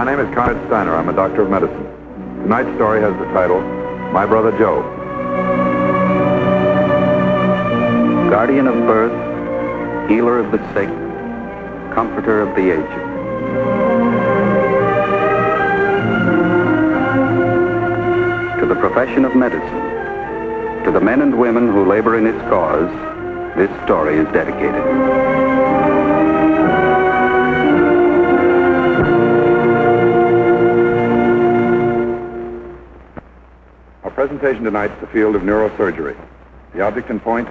My name is Conrad Steiner. I'm a doctor of medicine. Tonight's story has the title, My Brother Joe. Guardian of birth, healer of the sick, comforter of the aged. To the profession of medicine, to the men and women who labor in its cause, this story is dedicated. Our presentation tonight is the field of neurosurgery. The object in point,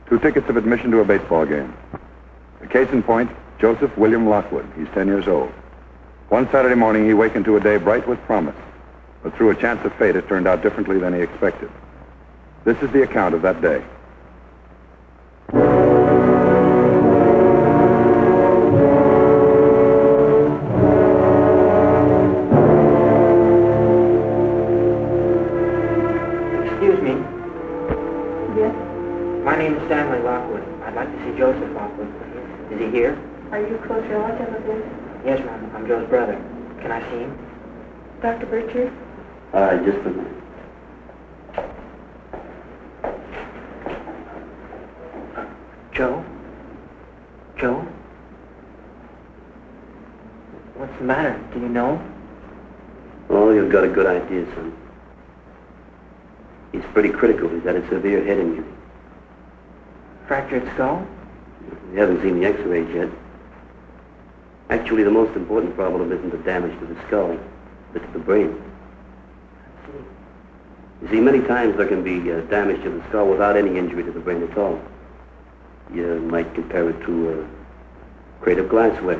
2 tickets of admission to a baseball game. The case in point, Joseph William Lockwood. He's 10 years old. One Saturday morning, he wakened to a day bright with promise. But through a chance of fate, it turned out differently than he expected. This is the account of that day. Excuse me. Yes? My name is Stanley Lockwood. I'd like to see Joseph Lockwood, please. Is he here? Are you close relative of this? Yes, ma'am. I'm Joe's brother. Can I see him? Dr. Bircher? Just a minute. Joe? Joe? What's the matter? Do you know? Oh, you've got a good idea, son. He's pretty critical. He's got a severe head injury. Fractured skull? We haven't seen the x-rays yet. Actually, the most important problem isn't the damage to the skull, but to the brain. You see, many times there can be damage to the skull without any injury to the brain at all. You might compare it to a crate of glassware.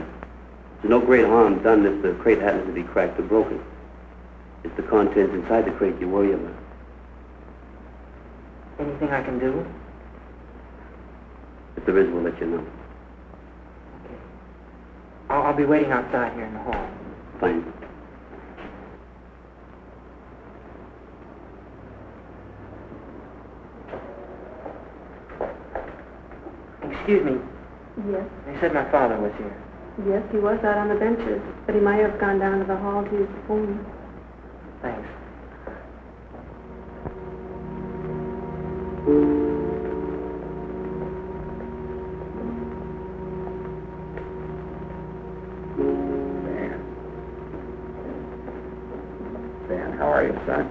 There's no great harm done if the crate happens to be cracked or broken. It's the contents inside the crate you worry about. Anything I can do? If there is, we'll let you know. Okay. I'll be waiting outside here in the hall. Fine. Excuse me. Yes. They said my father was here. Yes, he was out on the benches, but he might have gone down to the hall to use the phone. Thanks. Dan, how are you, son?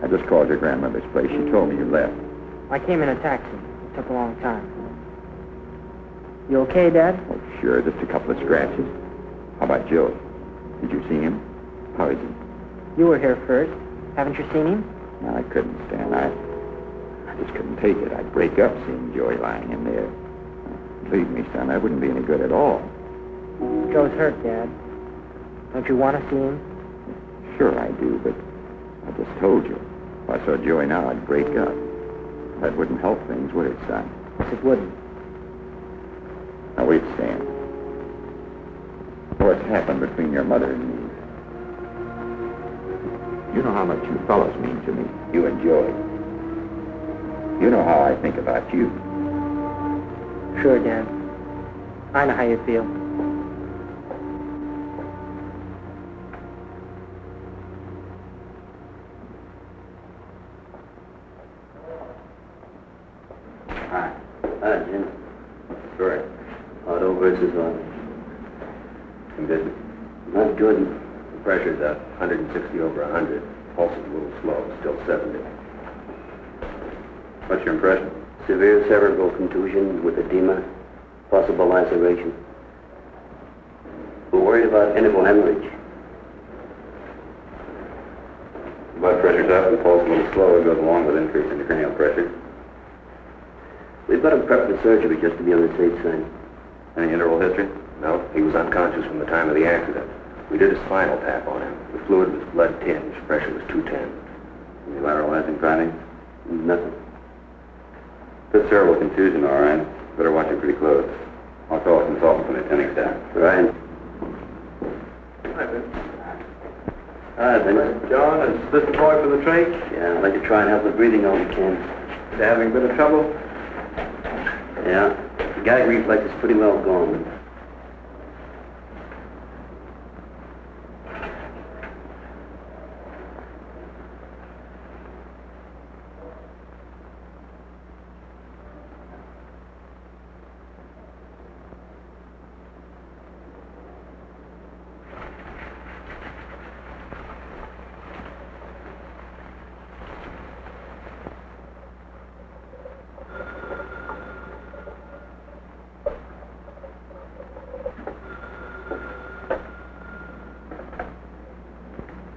I just called your grandmother's place. She told me you left. I came in a taxi. It took a long time. You okay, Dad? Oh, sure, just a couple of scratches. How about Joe? Did you see him? How is he? You were here first. Haven't you seen him? No, I couldn't, Stan. I just couldn't take it. I'd break up seeing Joey lying in there. Believe me, son, that wouldn't be any good at all. Joe's hurt, Dad. Don't you want to see him? Sure I do, but I just told you. If I saw Joey now, I'd break up. That wouldn't help things, would it, son? Yes, it wouldn't. Now, wait, Stan. What's happened between your mother and me? You know how much you fellows mean to me, you and Joey. You know how I think about you. Sure, Dad. I know how you feel. Hi. Hi, Jim. Sure. Auto versus auto. Condition? Not good. The pressure's at 160 over 100. Pulse is a little slow, still 70. What's your impression? Severe cerebral contusion with edema, possible laceration. We're worried about interval hemorrhage. Blood pressure's up and pulse a little slow. It goes along with increase in the cranial pressure. We've got him prepped for surgery just to be on the safe side. Any interval history? No, he was unconscious from the time of the accident. We did a spinal tap on him. The fluid was blood tinged. Pressure was 210. Any lateralizing findings? Nothing. Good cerebral contusion, all right. Better watch it pretty close. I'll call a consultant from the attending staff. Ryan. Hi, Vince. Hi, Vince. John, is this the boy for the trach? Yeah, I'd like to try and help with breathing all we can. Is he having a bit of trouble? Yeah, the gag reflex is pretty well gone.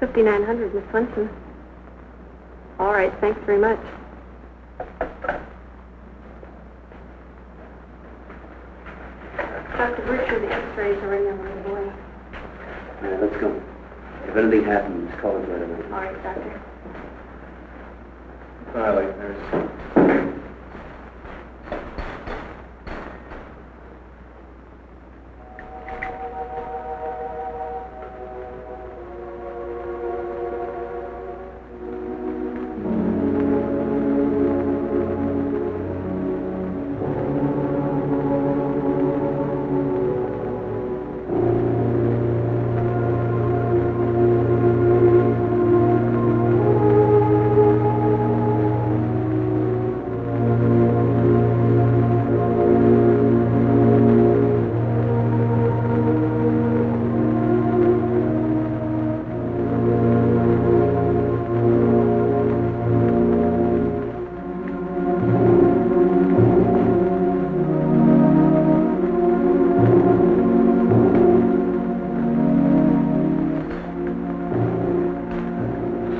$5,900, Miss Swenson. All right, thanks very much. Dr. Bircher, the x-rays are ready on the way. Let's go. If anything happens, call us right away. All right, Doctor. Violet, nurse.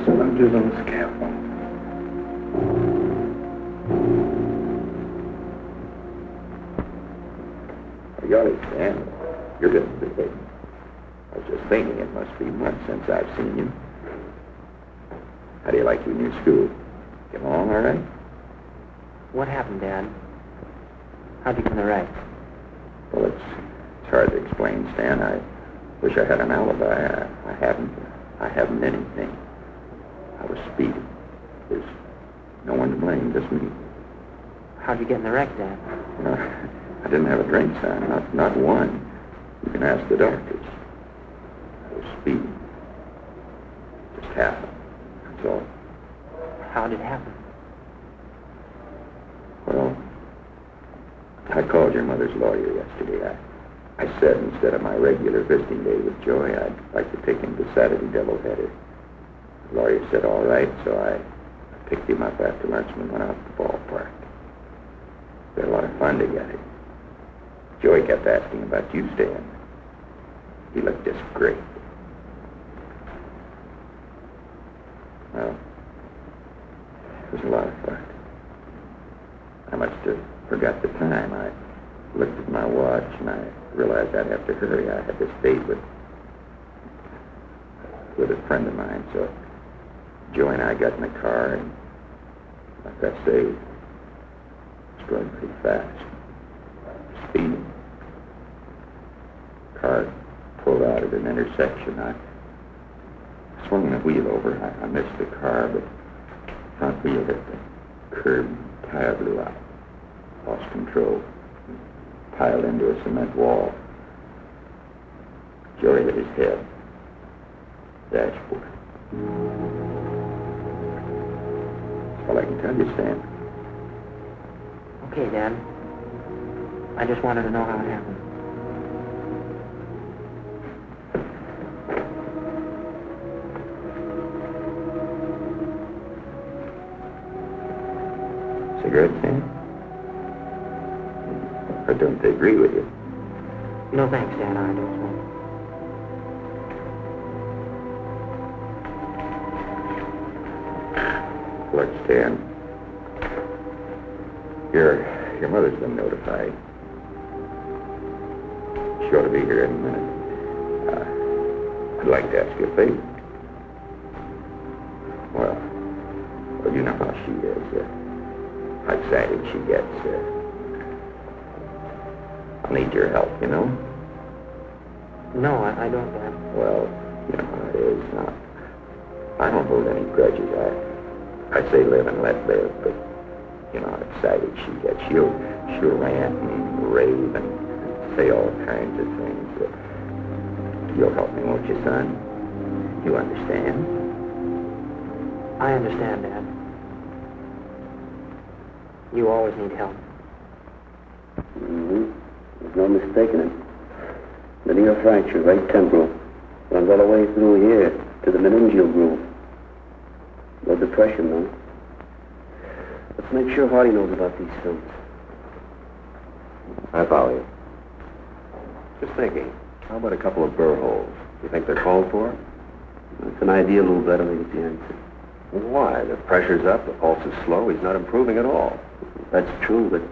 Cylinders on the scaffold. Golly, Stan, you're getting big. I was just thinking it must be months since I've seen you. How do you like you in your school? Get along all right? What happened, Dad? How'd you get in the wreck? Well, it's hard to explain, Stan. I wish I had an alibi. I haven't anything. I was speeding. There's no one to blame, just me. How'd you get in the wreck, Dad? I didn't have a drink, son. Not one. You can ask the doctors. I was speeding. Just happened. That's all. How did it happen? Well, I called your mother's lawyer yesterday. I said instead of my regular visiting day with Joy, I'd like to take him to Saturday doubleheader. The lawyer said all right, so I picked him up after lunch and went out to the ballpark. We had a lot of fun together. Joey kept asking about you, Stan. He looked just great. Well, it was a lot of fun. I must have forgot the time. I looked at my watch and I realized I'd have to hurry. I had this date with a friend of mine, so Joey and I got in the car and, like I say, it's going pretty fast. Speeding. Car pulled out at an intersection. I swung the wheel over. I missed the car, but front wheel hit the curb and tire blew out. Lost control. Piled into a cement wall. Joey hit his head. Dashboard. That's all I can tell you, Stan. Okay, Dad. I just wanted to know how it happened. Cigarette, Stan? Or don't they agree with you? No thanks, Dad. I don't smoke. Look, Stan. Your mother's been notified. She ought to be here any minute. I'd like to ask you a favor. Well, you know how she is. How excited she gets. I'll need your help, you know? No, I don't, Dad. Well, you know how it is. Now, I don't hold any grudges. I say live and let live, but you know how excited she gets. She'll rant and rave and say all kinds of things. You'll help me, won't you, son? You understand? I understand, Dad. You always need help. Mm-hmm. There's no mistaking it. Linear fracture, right temporal. Runs all the way through here to the meningeal groove. No depression, though. Let's make sure Hardy knows about these films. I follow you. Just thinking, how about a couple of burr holes? You think they're called for? It's an idea a little better than the answer. Why? The pressure's up, the pulse is slow, he's not improving at all. That's true, but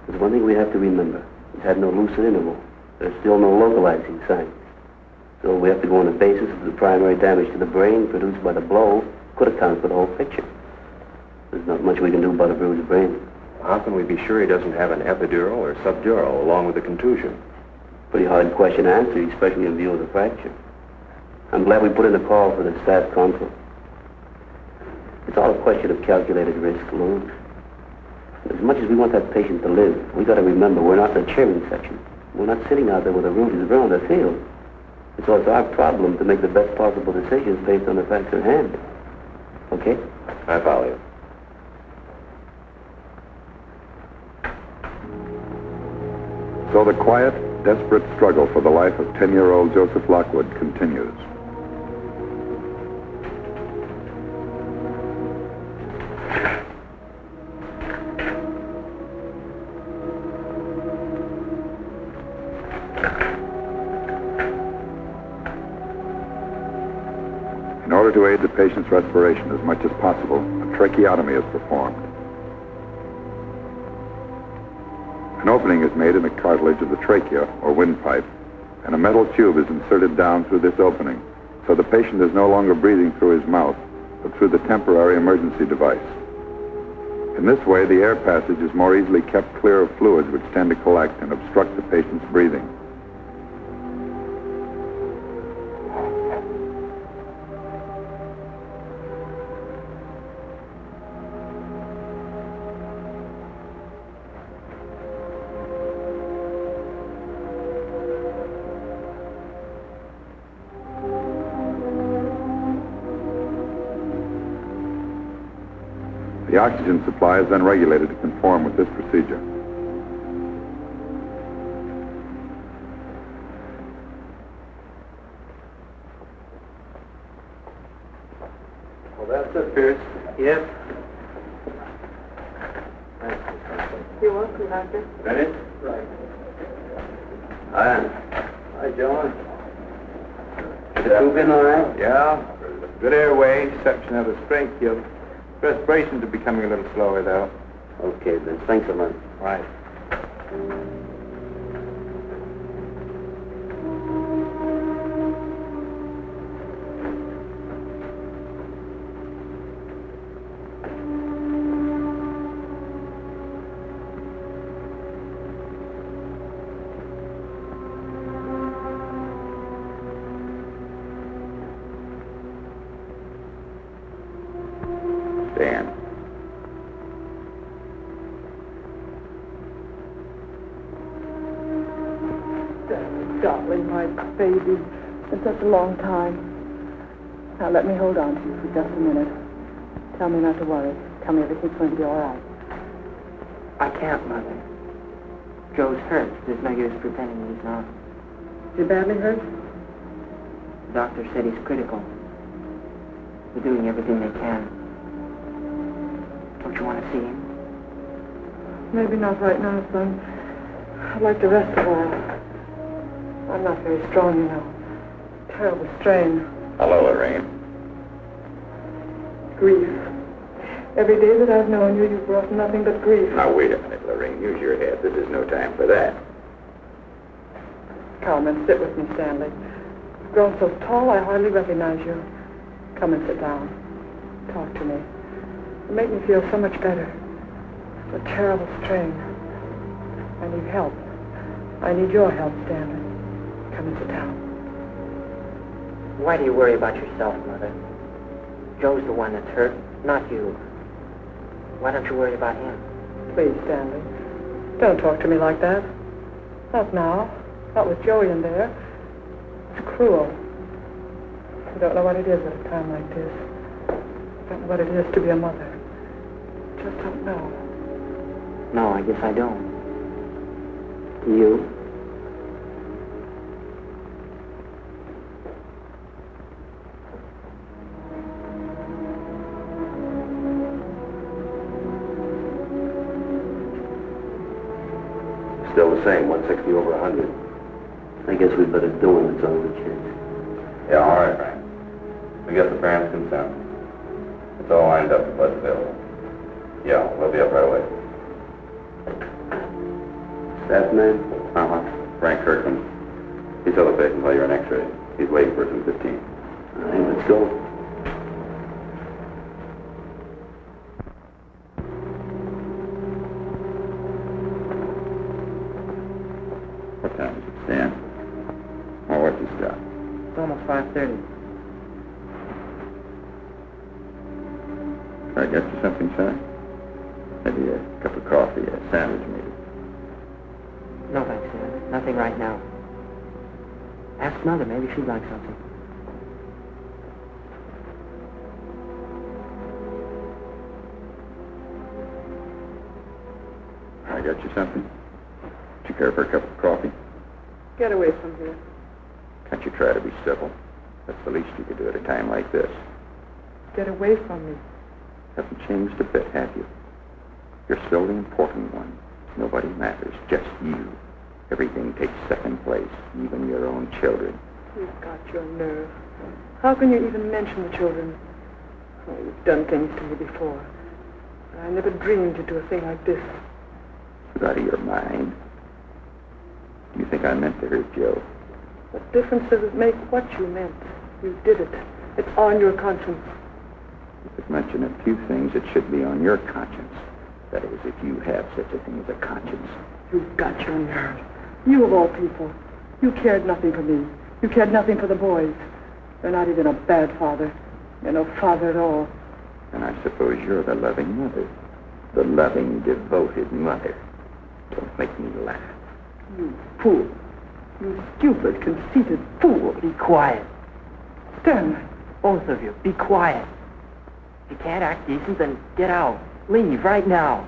there's one thing we have to remember. He's had no lucid interval. There's still no localizing signs. So we have to go on the basis of the primary damage to the brain produced by the blow could account for the whole picture. There's not much we can do about a bruised brain. How can we be sure he doesn't have an epidural or subdural along with the contusion? Pretty hard question to answer, especially in view of the fracture. I'm glad we put in a call for the staff consult. It's all a question of calculated risk, Lou. As much as we want that patient to live, we got to remember we're not in the cheering section. We're not sitting out there with the rooties around the field. So it's our problem to make the best possible decisions based on the facts at hand. Okay? I follow you. So the quiet, desperate struggle for the life of 10-year-old Joseph Lockwood continues. In order to aid the patient's respiration as much as possible, a tracheotomy is performed. An opening is made in the cartilage of the trachea, or windpipe, and a metal tube is inserted down through this opening, so the patient is no longer breathing through his mouth, but through the temporary emergency device. In this way, the air passage is more easily kept clear of fluids which tend to collect and obstruct the patient's breathing. The oxygen supply is then regulated to conform with this procedure. Well, that's it, Pierce. Yep. You're welcome, Doctor. Ready? Right. Hi, John. The tube in all right? Yeah, good airway, exception of the strength. Your respirations are becoming a little slower, though. Okay, then. Thanks a lot. Right. Dan. Darling, my baby. It's been such a long time. Now, let me hold on to you for just a minute. Tell me not to worry. Tell me everything's going to be all right. I can't, Mother. Joe's hurt. There's no use pretending he's not. Is he badly hurt? The doctor said he's critical. They're doing everything they can. Don't you want to see him? Maybe not right now, son. I'd like to rest a while. I'm not very strong, you know. Terrible strain. Hello, Lorraine. Grief. Every day that I've known you, you've brought nothing but grief. Now, wait a minute, Lorraine. Use your head. This is no time for that. Come and sit with me, Stanley. You've grown so tall, I hardly recognize you. Come and sit down. Talk to me. You make me feel so much better. It's a terrible strain. I need help. I need your help, Stanley. Come and sit down. Why do you worry about yourself, Mother? Joe's the one that's hurt, not you. Why don't you worry about him? Please, Stanley. Don't talk to me like that. Not now. Not with Joey in there. It's cruel. You don't know what it is at a time like this. You don't know what it is to be a mother. You just don't know. No, I guess I don't. You? Still the same, 160 over 100. I guess we better do it. It's all we can. Yeah, all right, Frank. We get the parents' consent. It's all lined up, the blood's available. Yeah, we'll be up right away. Staff man? Frank Kirkman. He saw the patient while you're an X-ray. He's waiting for us in 15. All right, let's go. What time is it, Stan? Oh, what's this got? It's almost 5:30. Can I get you something, son? Maybe a cup of coffee, a sandwich, maybe. No thanks, Dad. Nothing right now. Ask Mother. Maybe she'd like something. I got you something? Would you care for a cup of coffee? Get away from here. Can't you try to be civil? That's the least you could do at a time like this. Get away from me. Haven't changed a bit, have you? You're still the important one. Nobody matters, just you. Everything takes second place, even your own children. You've got your nerve. How can you even mention the children? Oh, you've done things to me before. I never dreamed you'd do a thing like this. You out of your mind? Do you think I meant to hurt Joe? What difference does it make what you meant? You did it. It's on your conscience. You could mention a few things that should be on your conscience. That is, if you have such a thing as a conscience. You've got your nerve. You of all people. You cared nothing for me. You cared nothing for the boys. You're not even a bad father. You're no father at all. And I suppose you're the loving mother. The loving, devoted mother. Don't make me laugh. You fool. You stupid, conceited fool. Be quiet. Stanley. Both of you, be quiet. If you can't act decent, then get out. Leave right now.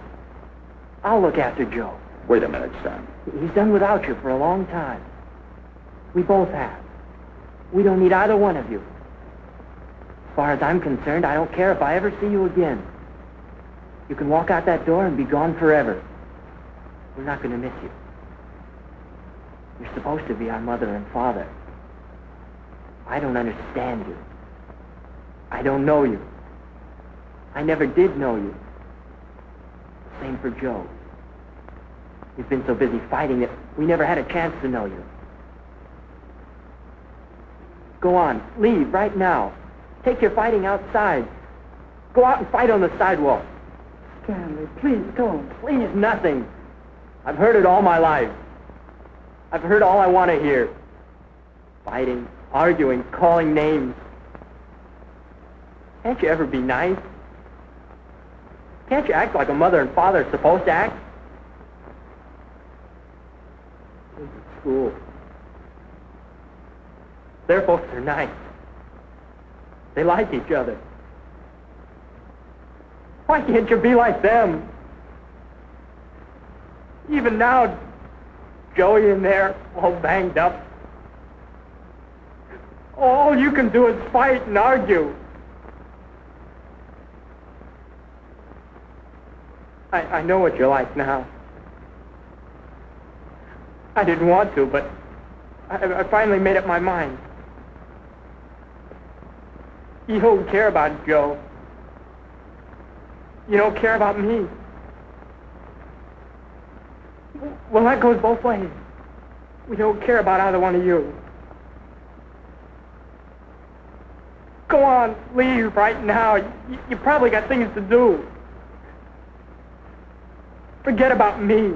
I'll look after Joe. Wait a minute, son. He's done without you for a long time. We both have. We don't need either one of you. As far as I'm concerned, I don't care if I ever see you again. You can walk out that door and be gone forever. We're not going to miss you. You're supposed to be our mother and father. I don't understand you. I don't know you. I never did know you. Same for Joe. We've been so busy fighting that we never had a chance to know you. Go on, leave right now. Take your fighting outside. Go out and fight on the sidewalk. Stanley, please don't. Please, nothing. I've heard it all my life. I've heard all I want to hear. Fighting, arguing, calling names. Can't you ever be nice? Can't you act like a mother and father are supposed to act? Kids at school. Their folks are nice. They like each other. Why can't you be like them? Even now, Joey in there, all banged up. All you can do is fight and argue. I know what you're like now. I didn't want to, but I finally made up my mind. You don't care about Joe. You don't care about me. Well, that goes both ways. We don't care about either one of you. Go on, leave right now. You probably got things to do. Forget about me.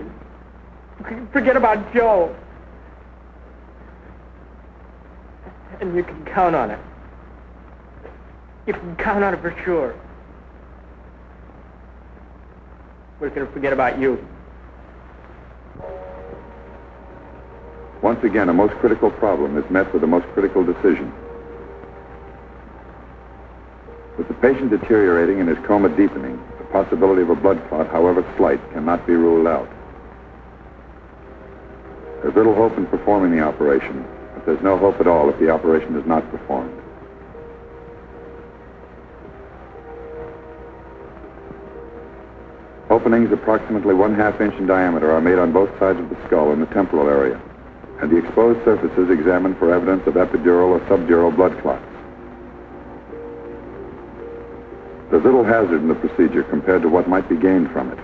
Forget about Joe. And you can count on it. You can count on it for sure. We're going to forget about you. Once again, a most critical problem is met with a most critical decision. With the patient deteriorating and his coma deepening, the possibility of a blood clot, however slight, cannot be ruled out. There's little hope in performing the operation, but there's no hope at all if the operation is not performed. Openings approximately 1/2 inch in diameter are made on both sides of the skull in the temporal area, and the exposed surfaces examined for evidence of epidural or subdural blood clots. There's little hazard in the procedure compared to what might be gained from it.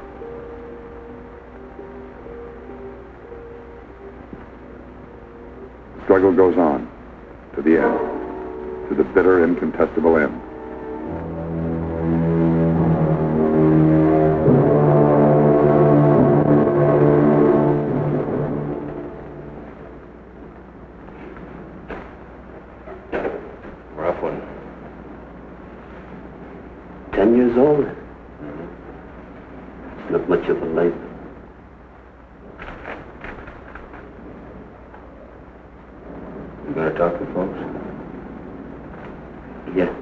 The struggle goes on, to the end, to the bitter, incontestable end. Rough one. 10 years old. It's not much of a life. You gonna talk to folks? Yeah.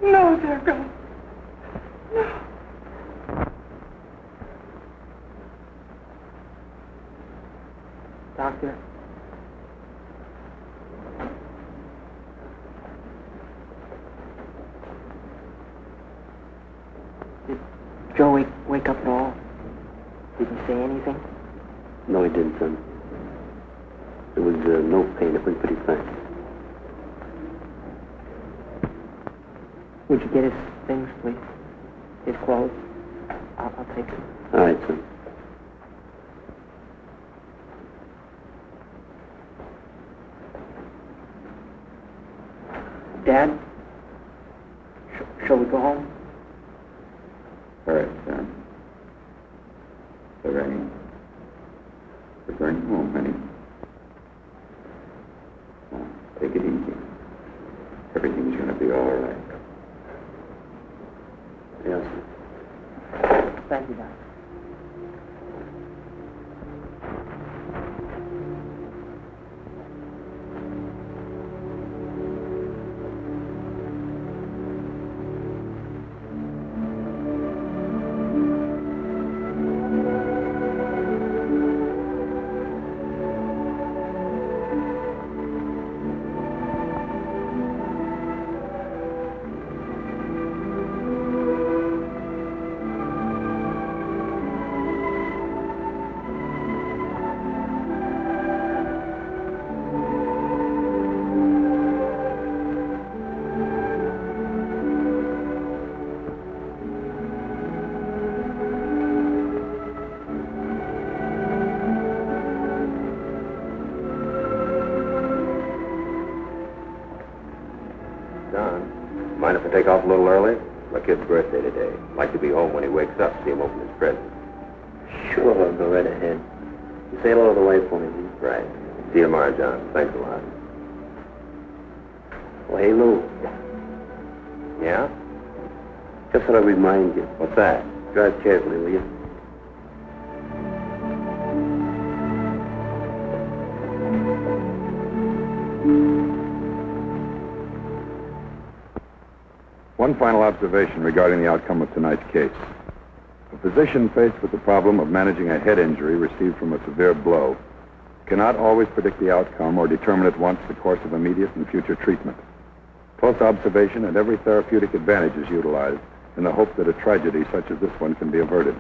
No, dear God. No. Doctor. Did Joe wake up at all? Did he say anything? No, he didn't, son. There was no pain. It went pretty fast. Would you get his things, please? His clothes? I'll take them. All right, son. Dad? Shall we go home? All right, son. Lorraine, we're going home, honey. Now, take it easy. Everything's going to be all right. Yes. Thank you, Doctor. John, mind if I take off a little early? My kid's birthday today. Like to be home when he wakes up, see him open his present. Sure, I'll go right ahead. You say hello to the wife for me, please. Right. See you tomorrow, John. Thanks a lot. Oh, hey, Lou. Yeah? Just thought I'd remind you. What's that? Drive carefully, will you? One final observation regarding the outcome of tonight's case. A physician faced with the problem of managing a head injury received from a severe blow cannot always predict the outcome or determine at once the course of immediate and future treatment. Close observation and every therapeutic advantage is utilized in the hope that a tragedy such as this one can be averted.